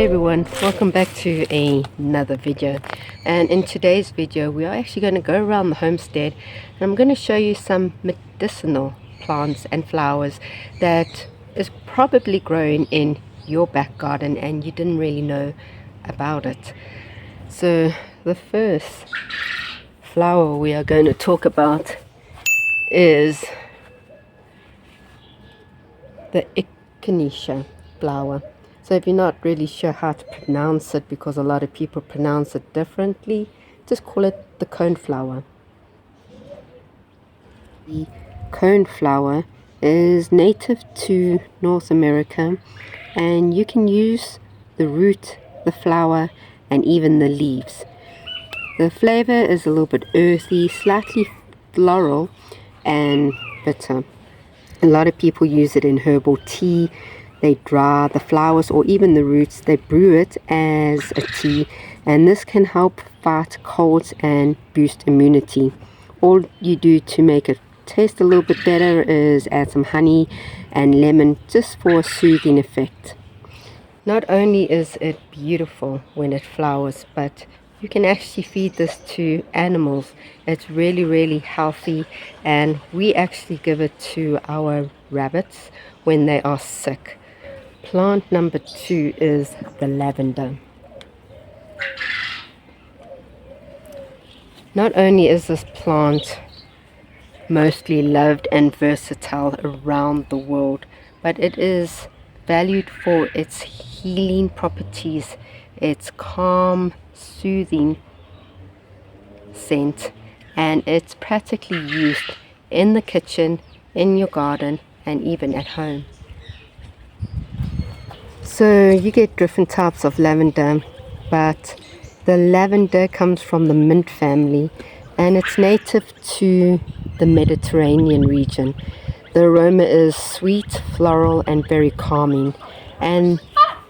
Hey everyone, welcome back to another video. And in today's video we are actually going to go around the homestead and I'm going to show you some medicinal plants and flowers that is probably growing in your back garden and you didn't really know about it. So the first flower we are going to talk about is the Echinacea flower. So if you're not really sure how to pronounce it, because a lot of people pronounce it differently, just call it the coneflower. The coneflower is native to North America, and you can use the root, the flower, and even the leaves. The flavor is a little bit earthy, slightly floral, and bitter. A lot of people use it in herbal tea. They dry the flowers or even the roots, they brew it as a tea, and this can help fight colds and boost immunity. All you do to make it taste a little bit better is add some honey and lemon just for a soothing effect. Not only is it beautiful when it flowers, but you can actually feed this to animals. It's really healthy, and we actually give it to our rabbits when they are sick. Plant number 2 is the lavender. Not only is this plant mostly loved and versatile around the world, but it is valued for its healing properties, its calm, soothing scent, and it's practically used in the kitchen, in your garden, and even at home. So you get different types of lavender, but the lavender comes from the mint family and it's native to the Mediterranean region. The aroma is sweet, floral, and very calming, and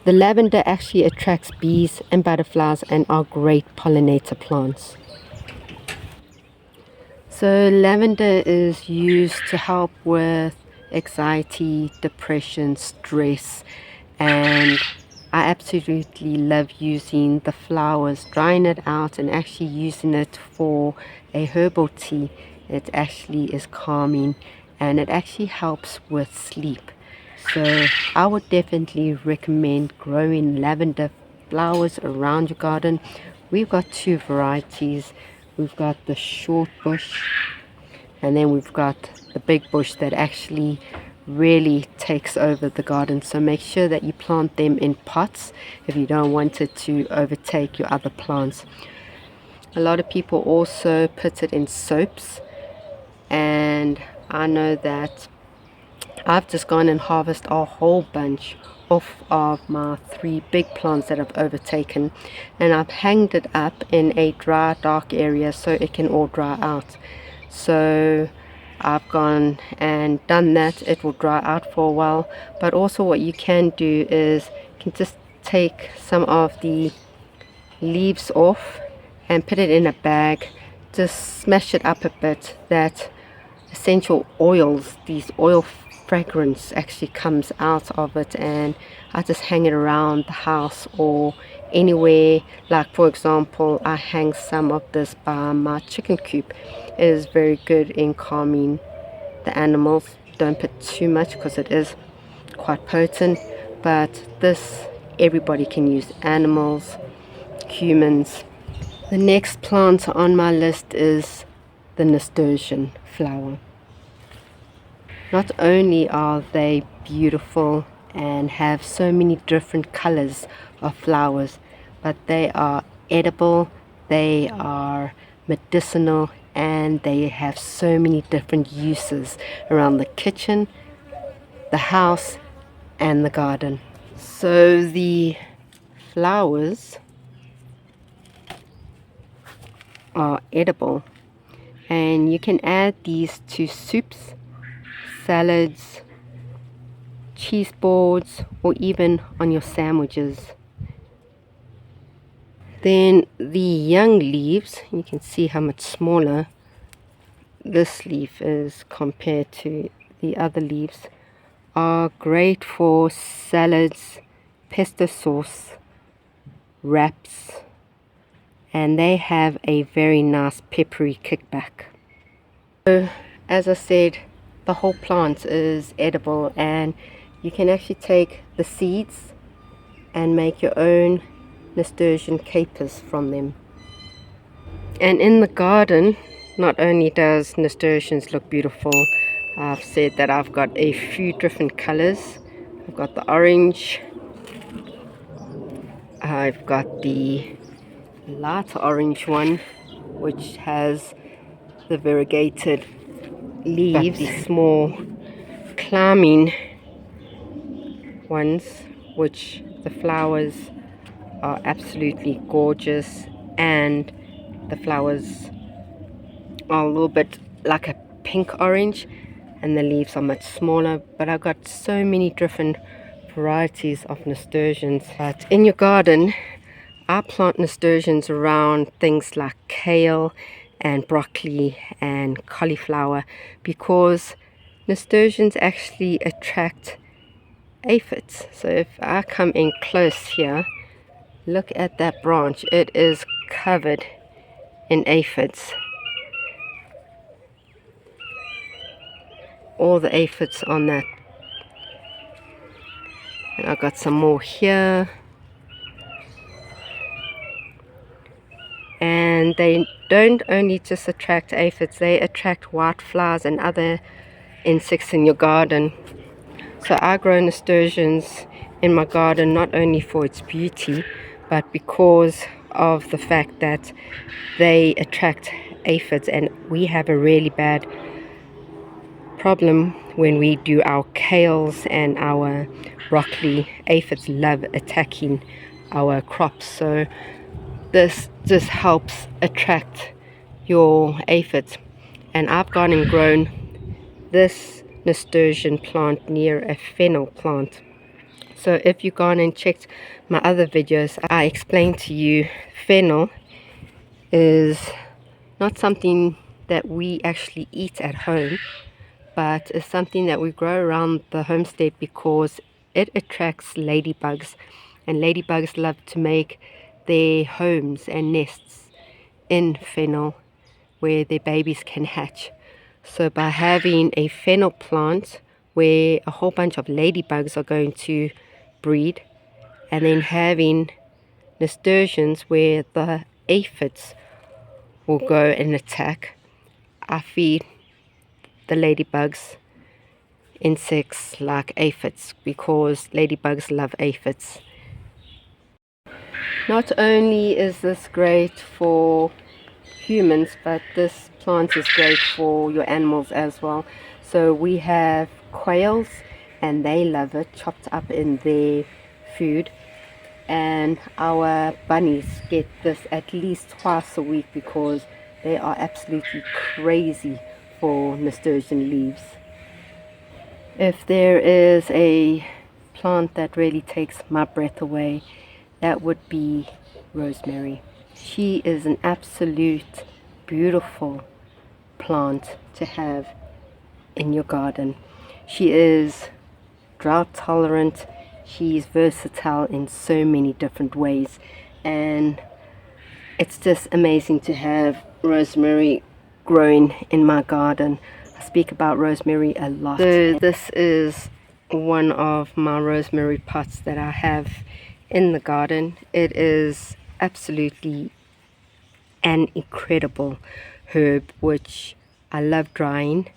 the lavender actually attracts bees and butterflies and are great pollinator plants. So lavender is used to help with anxiety, depression, stress, and I absolutely love using the flowers, drying it out and actually using it for a herbal tea. It actually is calming and it actually helps with sleep. So I would definitely recommend growing lavender flowers around your garden. We've got 2 varieties. We've got the short bush, and then we've got the big bush that actually really takes over the garden. So make sure that you plant them in pots if you don't want it to overtake your other plants. A lot of people also put it in soaps, and I know that I've just gone and harvested a whole bunch off of my 3 big plants that I've overtaken, and I've hanged it up in a dry, dark area so it can all dry out. So I've gone and done that. It will dry out for a while, but also what you can do is you can just take some of the leaves off and put it in a bag, just smash it up a bit, that essential oils, these oil fragrance actually comes out of it, and I just hang it around the house or anywhere. Like for example, I hang some of this by my chicken coop. It is very good in calming the animals. Don't put too much because it is quite potent, but this everybody can use, animals, humans. The next plant on my list is the nasturtium flower. Not only are they beautiful and have so many different colors of flowers, but they are edible, they are medicinal, and they have so many different uses around the kitchen, the house, and the garden. So the flowers are edible, and you can add these to soups, salads, cheese boards, or even on your sandwiches. Then the young leaves, you can see how much smaller this leaf is compared to the other leaves, are great for salads, pesto sauce, wraps, and they have a very nice peppery kickback. So, as I said, the whole plant is edible, and you can actually take the seeds and make your own nasturtium capers from them. And in the garden, not only does nasturtiums look beautiful, I've said that I've got a few different colors. I've got the orange, I've got the light orange one, which has the variegated leaves, the small climbing ones, which the flowers are absolutely gorgeous, and the flowers are a little bit like a pink orange, and the leaves are much smaller. But I've got so many different varieties of nasturtiums. But in your garden, I plant nasturtiums around things like kale and broccoli and cauliflower, because nasturtiums actually attract aphids. So if I come in close here, look at that branch, it is covered in aphids. All the aphids on that. And I've got some more here. And they don't only just attract aphids, they attract whiteflies and other insects in your garden. So I grow nasturtiums in my garden not only for its beauty, but because of the fact that they attract aphids, and we have a really bad problem when we do our kales and our broccoli. Aphids love attacking our crops, so this just helps attract your aphids. And I've gone and grown this nasturtium plant near a fennel plant. So if you've gone and checked my other videos, I explained to you fennel is not something that we actually eat at home, but it's something that we grow around the homestead because it attracts ladybugs, and ladybugs love to make their homes and nests in fennel where their babies can hatch. So by having a fennel plant where a whole bunch of ladybugs are going to breed, and then having nasturtiums where the aphids will go and attack, I feed the ladybugs insects like aphids, because ladybugs love aphids. Not only is this great for humans, but this plant is great for your animals as well. So we have quails, and they love it, chopped up in their food. And our bunnies get this at least twice a week because they are absolutely crazy for nasturtium leaves. If there is a plant that really takes my breath away, that would be rosemary. She is an absolute beautiful plant to have in your garden. She is drought tolerant. She's versatile in so many different ways, and it's just amazing to have rosemary growing in my garden. I speak about rosemary a lot. So this is one of my rosemary pots that I have in the garden. It is absolutely an incredible herb which I love drying,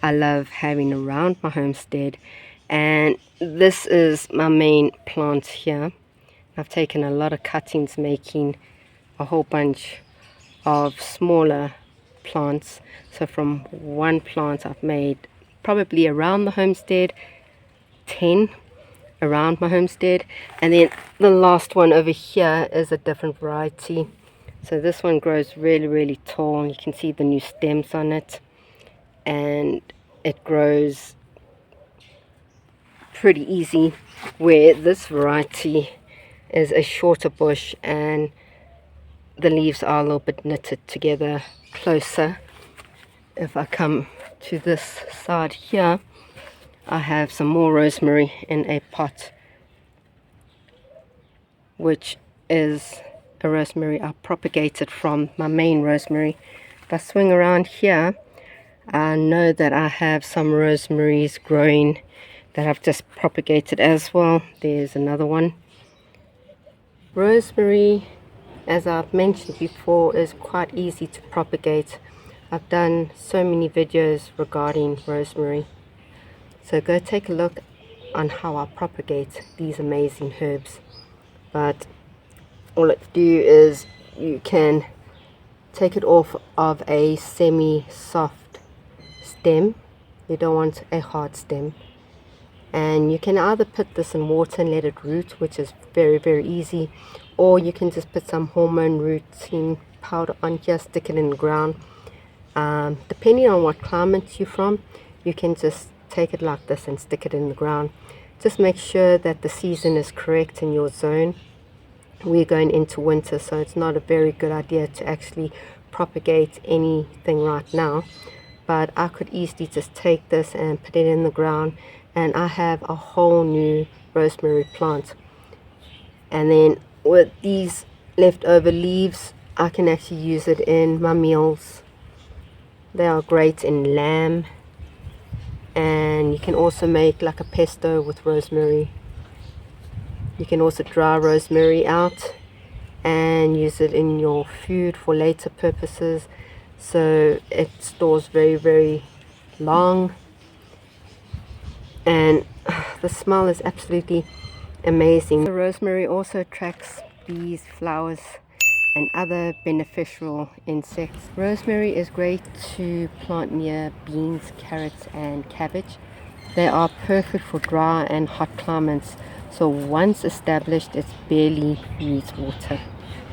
I love having around my homestead, and this is my main plant here. I've taken a lot of cuttings making a whole bunch of smaller plants. So from one plant I've made probably around the homestead 10 around my homestead, and then the last one over here is a different variety. So this one grows really tall. You can see the new stems on it, and it grows pretty easy, where this variety is a shorter bush and the leaves are a little bit knitted together closer. If I come to this side here, I have some more rosemary in a pot, which is a rosemary I propagated from my main rosemary. If I swing around here, I know that I have some rosemaries growing that I've just propagated as well. There's another one. Rosemary, as I've mentioned before, is quite easy to propagate. I've done so many videos regarding rosemary. So go take a look on how I propagate these amazing herbs. But all it do is you can take it off of a semi-soft stem. You don't want a hard stem. And you can either put this in water and let it root, which is very, very easy, or you can just put some hormone rooting powder on here, stick it in the ground. Depending on what climate you're from, you can just take it like this and stick it in the ground. Just make sure that the season is correct in your zone. We're going into winter, so it's not a very good idea to actually propagate anything right now. But I could easily just take this and put it in the ground, and I have a whole new rosemary plant. And then with these leftover leaves, I can actually use it in my meals. They are great in lamb, and you can also make like a pesto with rosemary. You can also dry rosemary out and use it in your food for later purposes, so it stores very, very long. And the smell is absolutely amazing. The rosemary also attracts bees, flowers, and other beneficial insects. Rosemary is great to plant near beans, carrots, and cabbage. They are perfect for dry and hot climates, so once established, it barely needs water.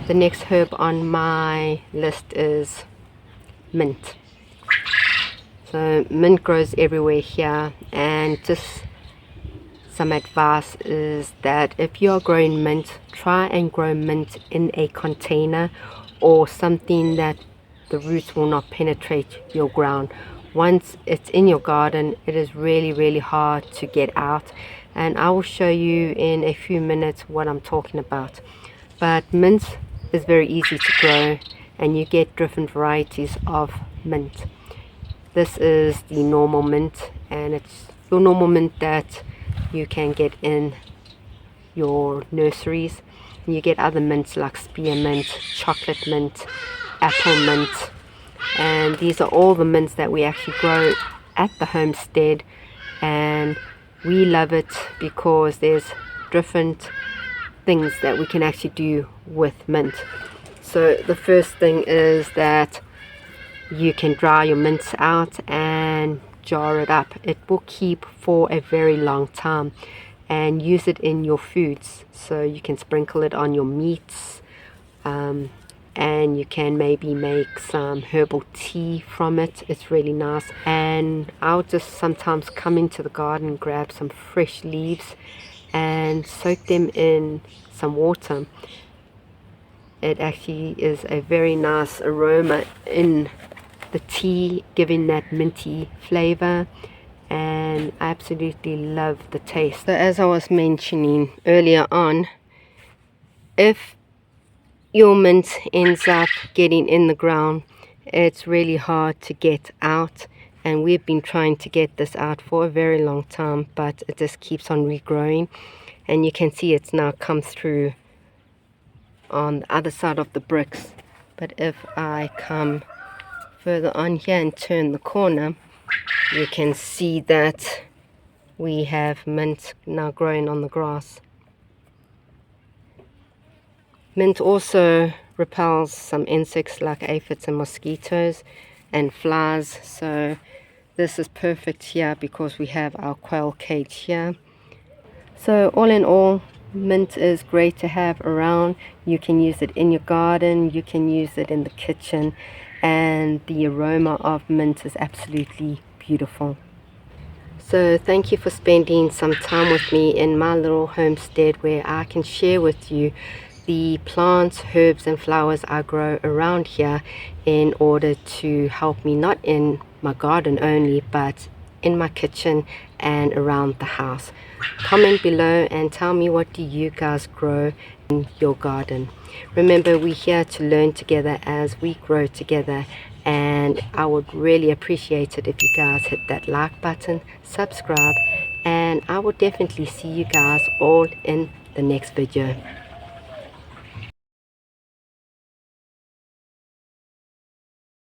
The next herb on my list is mint. So mint grows everywhere here, and just some advice is that if you're growing mint, try and grow mint in a container or something that the roots will not penetrate your ground. Once it's in your garden, it is really, really hard to get out, and I will show you in a few minutes what I'm talking about. But mint is very easy to grow, and you get different varieties of mint. This is the normal mint, and it's your normal mint that you can get in your nurseries. And you get other mints like spearmint, chocolate mint, apple mint, and these are all the mints that we actually grow at the homestead, and we love it because there's different things that we can actually do with mint. So the first thing is that you can dry your mints out and jar it up. It will keep for a very long time, and use it in your foods. So you can sprinkle it on your meats, and you can maybe make some herbal tea from it. It's really nice. And I'll just sometimes come into the garden, grab some fresh leaves and soak them in some water. It actually is a very nice aroma in the tea, giving that minty flavor, and I absolutely love the taste. So as I was mentioning earlier on, if your mint ends up getting in the ground, it's really hard to get out, and we've been trying to get this out for a very long time, but it just keeps on regrowing. And you can see it's now come through on the other side of the bricks. But if I come further on here and turn the corner, you can see that we have mint now growing on the grass. Mint also repels some insects like aphids and mosquitoes and flies, so this is perfect here because we have our quail cage here. So all in all, mint is great to have around. You can use it in your garden, you can use it in the kitchen, and the aroma of mint is absolutely beautiful. So thank you for spending some time with me in my little homestead, where I can share with you the plants, herbs and flowers I grow around here in order to help me not in my garden only, but in my kitchen and around the house. Comment below and tell me, what do you guys grow in your garden? Remember, we're here to learn together as we grow together, and I would really appreciate it if you guys hit that like button, subscribe, and I will definitely see you guys all in the next video.